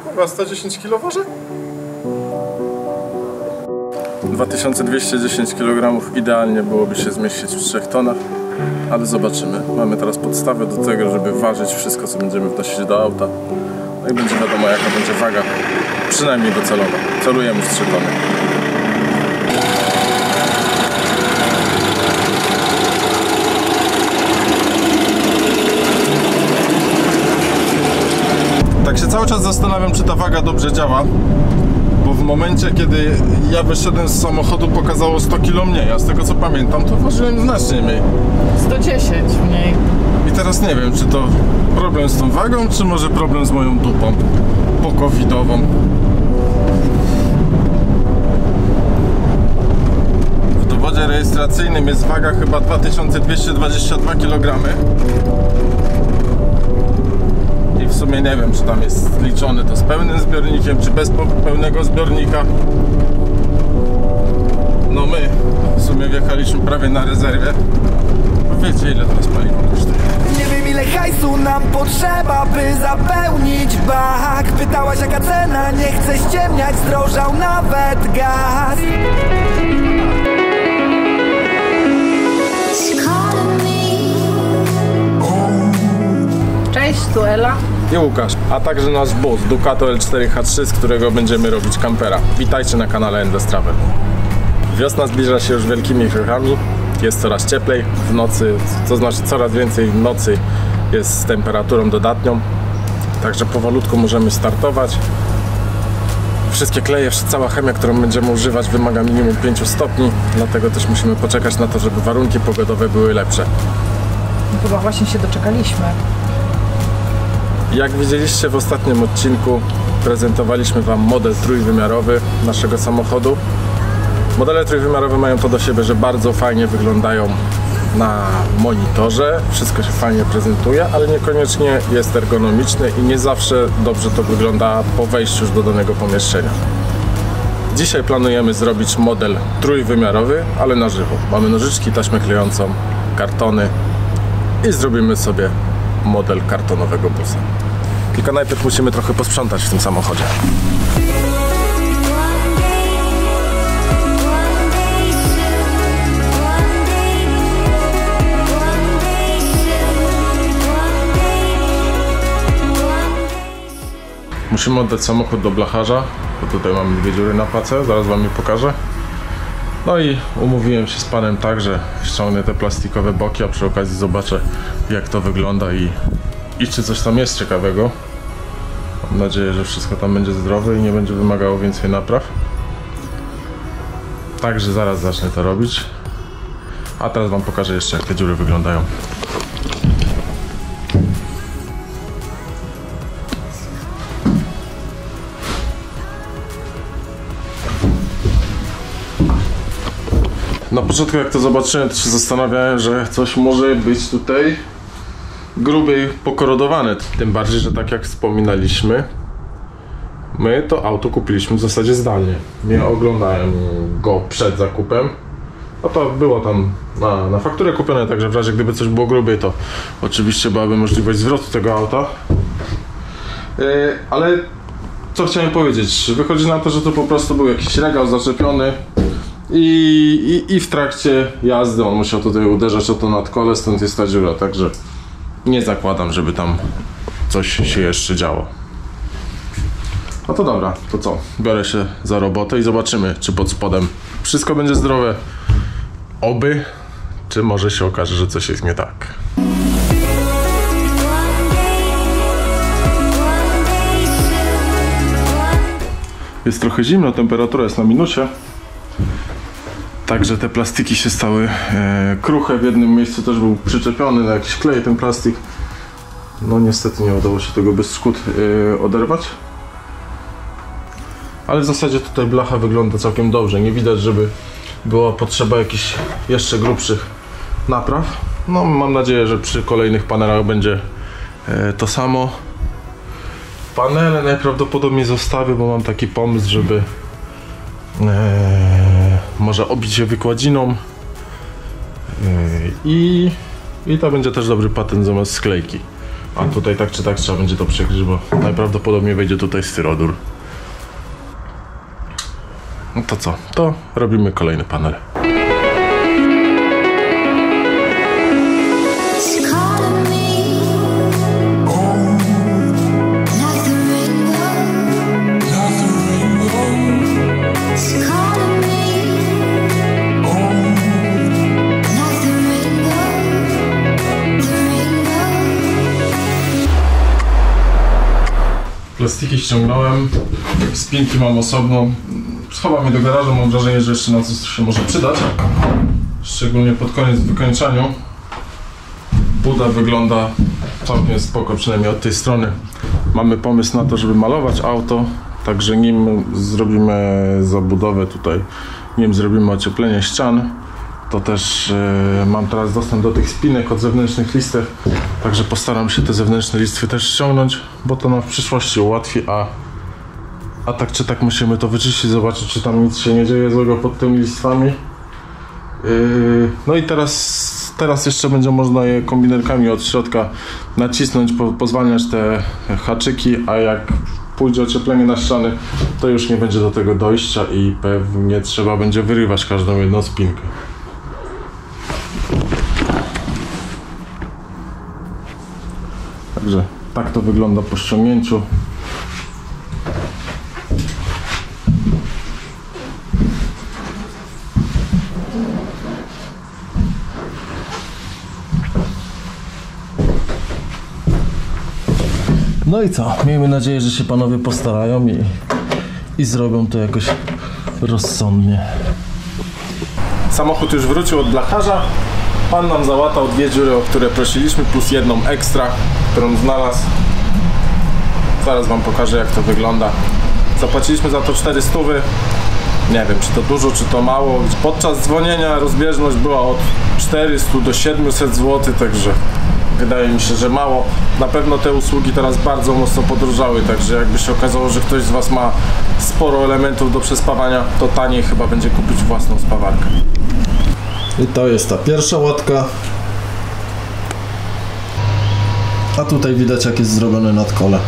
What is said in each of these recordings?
Chyba 110 kg waży? 2210 kg idealnie byłoby się zmieścić w 3 tonach, ale zobaczymy. Mamy teraz podstawę do tego, żeby ważyć wszystko, co będziemy wnosić do auta. No i będzie wiadomo, jaka będzie waga, przynajmniej docelowa. Celujemy w 3 tony. Tak się cały czas zastanawiam, czy ta waga dobrze działa, bo w momencie, kiedy ja wyszedłem z samochodu, pokazało 100 kg mniej, a z tego co pamiętam, to ważyłem znacznie mniej. 110 mniej. I teraz nie wiem, czy to problem z tą wagą, czy może problem z moją dupą po-covidową. W dowodzie rejestracyjnym jest waga chyba 2222 kg. I w sumie nie wiem, czy tam jest liczone to z pełnym zbiornikiem, czy bez pełnego zbiornika. No my w sumie wjechaliśmy prawie na rezerwie. Wiecie, ile teraz paliwo kosztuje? Nie wiem, ile hajsu nam potrzeba, by zapełnić bak. Pytałaś, jaka cena, nie chcę ściemniać, zdrożał nawet gaz. Cześć, tu Ela i Łukasz, a także nasz boss Ducato L4H3, z którego będziemy robić kampera. Witajcie na kanale Endless Travel. Wiosna zbliża się już wielkimi krokami, jest coraz cieplej w nocy, to znaczy coraz więcej w nocy jest z temperaturą dodatnią, także powolutku możemy startować. Wszystkie kleje, cała chemia, którą będziemy używać, wymaga minimum 5 stopni, dlatego też musimy poczekać na to, żeby warunki pogodowe były lepsze. Chyba właśnie się doczekaliśmy. Jak widzieliście w ostatnim odcinku, prezentowaliśmy Wam model trójwymiarowy naszego samochodu. Modele trójwymiarowe mają to do siebie, że bardzo fajnie wyglądają na monitorze, wszystko się fajnie prezentuje, ale niekoniecznie jest ergonomiczne i nie zawsze dobrze to wygląda po wejściu już do danego pomieszczenia. Dzisiaj planujemy zrobić model trójwymiarowy, ale na żywo. Mamy nożyczki, taśmę klejącą, kartony i zrobimy sobie model kartonowego busa. Tylko najpierw musimy trochę posprzątać w tym samochodzie. Musimy oddać samochód do blacharza, bo tutaj mamy 2 dziury na pace, zaraz Wam je pokażę. No i umówiłem się z panem tak, że ściągnę te plastikowe boki, a przy okazji zobaczę, jak to wygląda i czy coś tam jest ciekawego. Mam nadzieję, że wszystko tam będzie zdrowe i nie będzie wymagało więcej napraw. Także zaraz zacznę to robić. A teraz Wam pokażę jeszcze, jak te dziury wyglądają. Na początku, jak to zobaczyłem, to się zastanawiałem, że coś może być tutaj grubiej pokorodowane. Tym bardziej, że tak jak wspominaliśmy, my to auto kupiliśmy w zasadzie zdalnie. Nie oglądałem go przed zakupem. No to było tam na fakturę kupione, także w razie gdyby coś było grubiej, to oczywiście byłaby możliwość zwrotu tego auta. Ale co chciałem powiedzieć? Wychodzi na to, że to po prostu był jakiś regał zaczepiony. I w trakcie jazdy on musiał tutaj uderzać o to nadkole, stąd jest ta dziura, także nie zakładam, żeby tam coś się jeszcze działo. No to dobra, to co? Biorę się za robotę i zobaczymy, czy pod spodem wszystko będzie zdrowe, oby, czy może się okaże, że coś jest nie tak. Jest trochę zimno, temperatura jest na minusie. Także te plastiki się stały kruche. W jednym miejscu też był przyczepiony na jakiś klej ten plastik. No niestety nie udało się tego bez szkód oderwać. Ale w zasadzie tutaj blacha wygląda całkiem dobrze. Nie widać, żeby była potrzeba jakichś jeszcze grubszych napraw. No mam nadzieję, że przy kolejnych panelach będzie to samo. Panele najprawdopodobniej zostawię, bo mam taki pomysł, żeby może obić je wykładziną i to będzie też dobry patent zamiast sklejki. A tutaj tak czy tak trzeba będzie to przykryć, bo najprawdopodobniej wejdzie tutaj styrodur. No to co? To robimy kolejny panel. Plastiki ściągnąłem, spinki mam osobno. Schowam je do garażu, mam wrażenie, że jeszcze na coś się może przydać. Szczególnie pod koniec w wykończeniu. Buda wygląda całkiem spoko, przynajmniej od tej strony. Mamy pomysł na to, żeby malować auto, także nim zrobimy zabudowę tutaj, nim zrobimy ocieplenie ścian, to też mam teraz dostęp do tych spinek od zewnętrznych listew, także postaram się te zewnętrzne listwy też ściągnąć, bo to nam w przyszłości ułatwi, a tak czy tak musimy to wyczyścić, zobaczyć, czy tam nic się nie dzieje złego pod tymi listwami. No i teraz jeszcze będzie można je kombinerkami od środka nacisnąć, pozwalniać te haczyki, a jak pójdzie ocieplenie na ściany, to już nie będzie do tego dojścia i pewnie trzeba będzie wyrywać każdą jedną spinkę. Także tak to wygląda po ściągnięciu. No i co? Miejmy nadzieję, że się panowie postarają i zrobią to jakoś rozsądnie. Samochód już wrócił od blacharza. Pan nam załatał 2 dziury, o które prosiliśmy, plus jedną ekstra, którą znalazł. Zaraz wam pokażę, jak to wygląda. Zapłaciliśmy za to 400. Nie wiem, czy to dużo, czy to mało. Podczas dzwonienia rozbieżność była od 400 do 700 zł, także wydaje mi się, że mało. Na pewno te usługi teraz bardzo mocno podrożały, także jakby się okazało, że ktoś z was ma sporo elementów do przespawania, to taniej chyba będzie kupić własną spawarkę. I to jest ta pierwsza łatka. A tutaj widać, jak jest zrobione nadkole.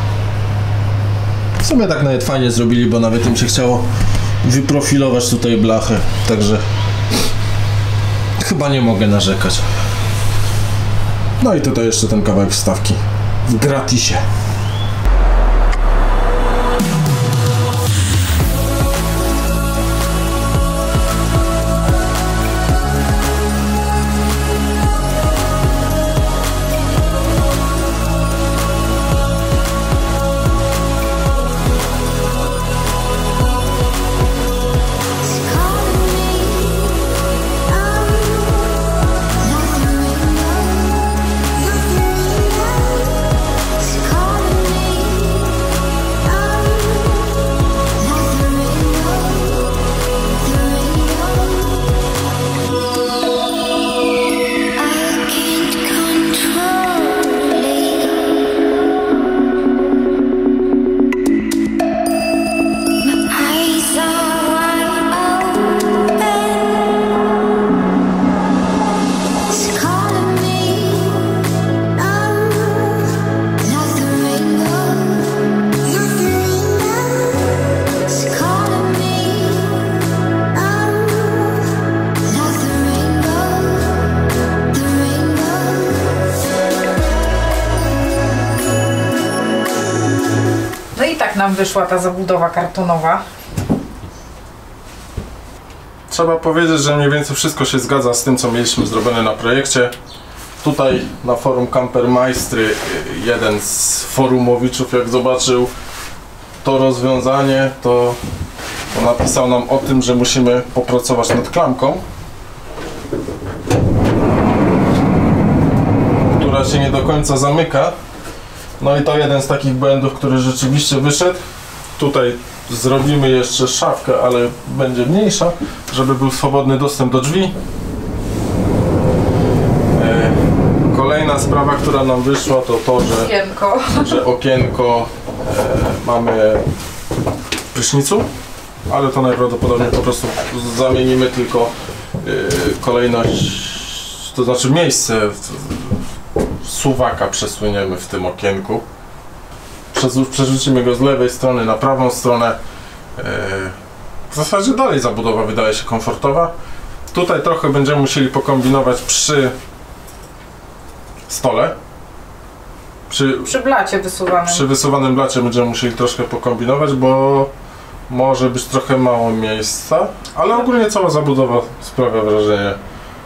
W sumie tak nawet fajnie zrobili, bo nawet im się chciało wyprofilować tutaj blachę, także chyba nie mogę narzekać. No i tutaj jeszcze ten kawałek wstawki w gratisie. Nam wyszła ta zabudowa kartonowa. Trzeba powiedzieć, że mniej więcej wszystko się zgadza z tym, co mieliśmy zrobione na projekcie. Tutaj na forum Campermaistry jeden z forumowiczów, jak zobaczył to rozwiązanie, to napisał nam o tym, że musimy popracować nad klamką, która się nie do końca zamyka. No i to jeden z takich błędów, który rzeczywiście wyszedł. Tutaj zrobimy jeszcze szafkę, ale będzie mniejsza, żeby był swobodny dostęp do drzwi. Kolejna sprawa, która nam wyszła, to to, że okienko mamy w prysznicu, ale to najprawdopodobniej po prostu zamienimy tylko kolejność, to znaczy miejsce w suwaka przesuniemy w tym okienku. Przerzucimy go z lewej strony na prawą stronę. W zasadzie dalej zabudowa wydaje się komfortowa. Tutaj trochę będziemy musieli pokombinować przy stole. Przy blacie wysuwanym. Przy wysuwanym blacie będziemy musieli troszkę pokombinować, bo może być trochę mało miejsca, ale ogólnie cała zabudowa sprawia wrażenie,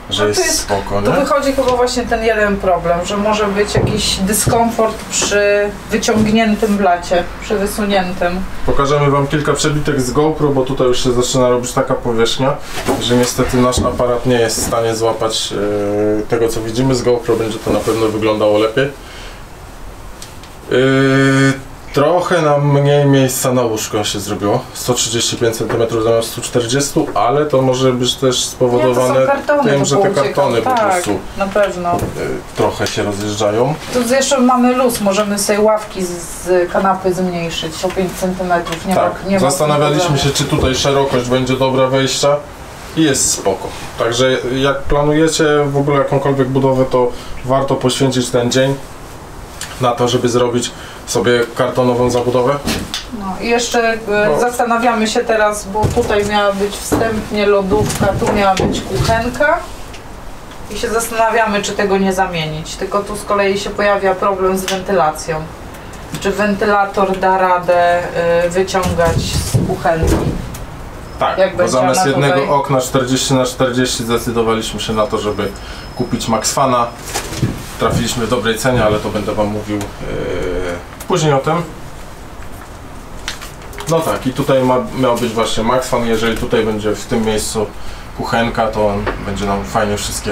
że jest spoko, nie? Tu wychodzi chyba właśnie ten jeden problem, że może być jakiś dyskomfort przy wyciągniętym blacie, przy wysuniętym. Pokażemy wam kilka przebitek z GoPro, bo tutaj już się zaczyna robić taka powierzchnia, że niestety nasz aparat nie jest w stanie złapać tego, co widzimy. Z GoPro będzie to na pewno wyglądało lepiej. Trochę nam mniej miejsca na łóżko się zrobiło, 135 cm zamiast 140, ale to może być też spowodowane tym, że te kartony po prostu na pewno trochę się rozjeżdżają. Tu jeszcze mamy luz, możemy sobie ławki z kanapy zmniejszyć o 5 cm. Nie zastanawialiśmy się, czy tutaj szerokość będzie dobra wejścia i jest spoko. Także jak planujecie w ogóle jakąkolwiek budowę, to warto poświęcić ten dzień na to, żeby zrobić sobie kartonową zabudowę. No i jeszcze zastanawiamy się teraz, bo tutaj miała być wstępnie lodówka, tu miała być kuchenka i się zastanawiamy, czy tego nie zamienić, tylko tu z kolei się pojawia problem z wentylacją. Czy wentylator da radę wyciągać z kuchenki? Tak, bo zamiast jednego okna 40×40 zdecydowaliśmy się na to, żeby kupić Maxfana. Trafiliśmy w dobrej cenie, ale to będę wam mówił później o tym. No tak, i tutaj miał być właśnie Maxfan. Jeżeli tutaj będzie w tym miejscu kuchenka, to on będzie nam fajnie wszystkie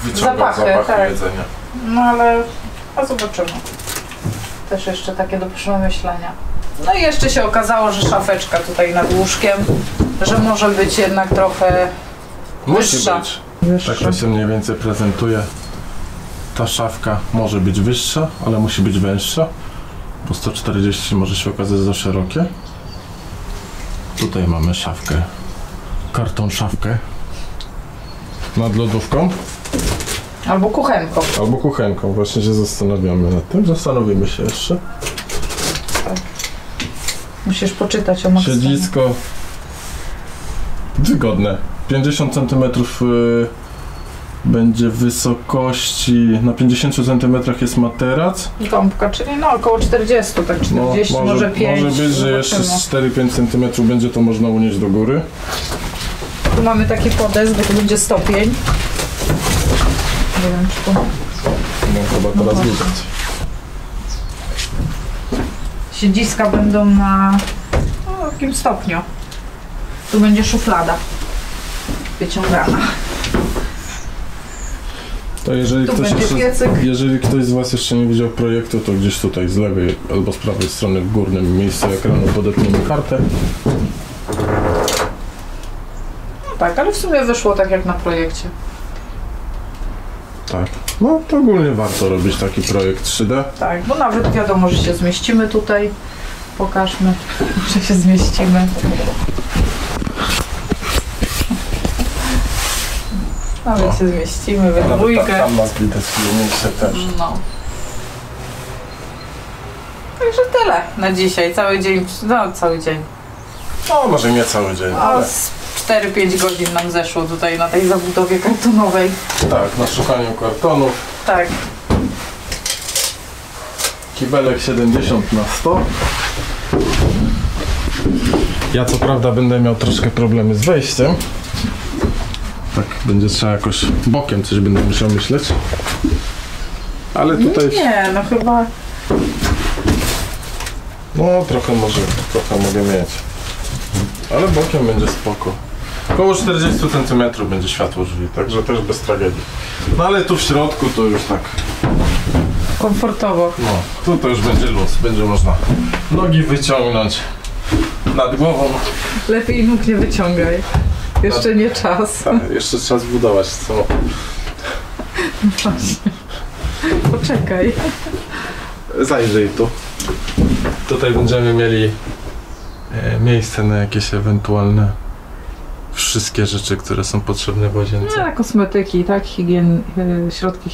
wyciągał zapachy jedzenia. No ale zobaczymy. Też jeszcze takie do przemyślenia. No i jeszcze się okazało, że szafeczka tutaj nad łóżkiem, że może być jednak trochę wyższa. Musi być. Tak to się mniej więcej prezentuje. Ta szafka może być wyższa, ale musi być węższa, bo 140 może się okazać za szerokie. Tutaj mamy szafkę, karton szafkę nad lodówką. Albo kuchenką. Albo kuchenką, właśnie się zastanawiamy nad tym, zastanowimy się jeszcze. Tak. Musisz poczytać o Maxfanie. Siedzisko wygodne, 50 cm będzie wysokości, na 50 cm jest materac. Gąbka, czyli no około 40, tak 40, no, może 5. Może być, że jeszcze 4-5 cm będzie to można unieść do góry. Tu mamy taki podest, bo to będzie stopień. Nie wiem, czy tu... No chyba teraz widać. Siedziska będą na takim stopniu. Tu będzie szuflada wyciągana. To jeżeli ktoś z was jeszcze nie widział projektu, to gdzieś tutaj z lewej albo z prawej strony w górnym miejscu ekranu podetniemy kartę. No tak, ale w sumie wyszło tak jak na projekcie. Tak. No to ogólnie warto robić taki projekt 3D. Tak, bo nawet wiadomo, że się zmieścimy tutaj. Pokażmy, że się zmieścimy. Nawet się zmieścimy we dwójkę. Tam nas widać w tym miejscu też. No. Także tyle na dzisiaj. Cały dzień, no cały dzień. No może nie cały dzień. Ale 4-5 godzin nam zeszło tutaj na tej zabudowie kartonowej. Tak, na szukaniu kartonów. Tak. Kibelek 70×100. Ja co prawda będę miał troszkę problemy z wejściem. Tak, będzie trzeba jakoś bokiem coś będę musiał myśleć. Ale tutaj... Nie, no chyba... No trochę mogę mieć. Ale bokiem będzie spoko. Około 40 cm będzie światło drzwi, także też bez tragedii. No ale tu w środku to już tak... komfortowo. No, tu to już będzie luz, będzie można nogi wyciągnąć nad głową. Lepiej nóg nie wyciągaj. Jeszcze nie czas. Tak, jeszcze trzeba zbudować co. No właśnie. Poczekaj. Zajrzyj tu. Tutaj będziemy mieli miejsce na jakieś ewentualne wszystkie rzeczy, które są potrzebne w łazience. Nie, kosmetyki, tak? Środki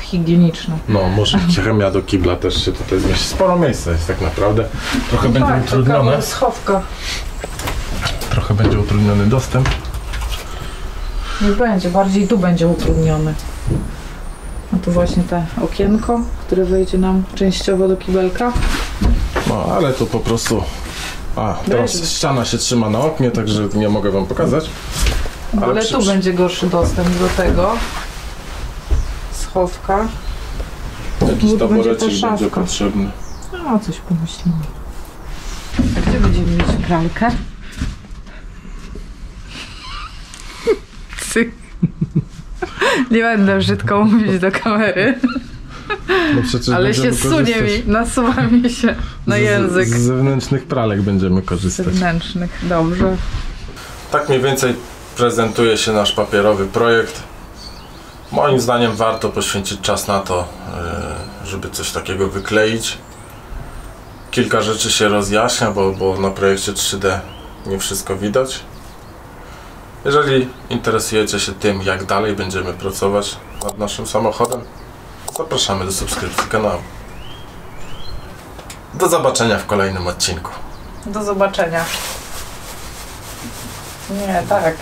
higieniczne. No, może chemia do kibla też się tutaj zmieści. Sporo miejsca jest tak naprawdę. Trochę będzie Tak, utrudnione. taka schowka. Trochę będzie utrudniony dostęp. Nie będzie, bardziej tu będzie utrudniony. A tu właśnie te okienko, które wejdzie nam częściowo do kibelka. No, ale to po prostu... teraz ściana się trzyma na oknie, także nie mogę wam pokazać. Ale tu będzie gorszy dostęp do tego. Schowka. Jakiś Tu będzie taborecik ta będzie szafka. potrzebny. No, coś pomyślimy. A gdzie będziemy mieć pralkę? Nie będę brzydko mówić do kamery, No przecież ale się będziemy sunie korzystać. mi, nasuwa mi się na język. Z zewnętrznych pralek będziemy korzystać. Zewnętrznych, dobrze. Tak mniej więcej prezentuje się nasz papierowy projekt. Moim zdaniem warto poświęcić czas na to, żeby coś takiego wykleić. Kilka rzeczy się rozjaśnia, bo na projekcie 3D nie wszystko widać. Jeżeli interesujecie się tym, jak dalej będziemy pracować nad naszym samochodem, zapraszamy do subskrypcji kanału. Do zobaczenia w kolejnym odcinku. Do zobaczenia. Nie, tak.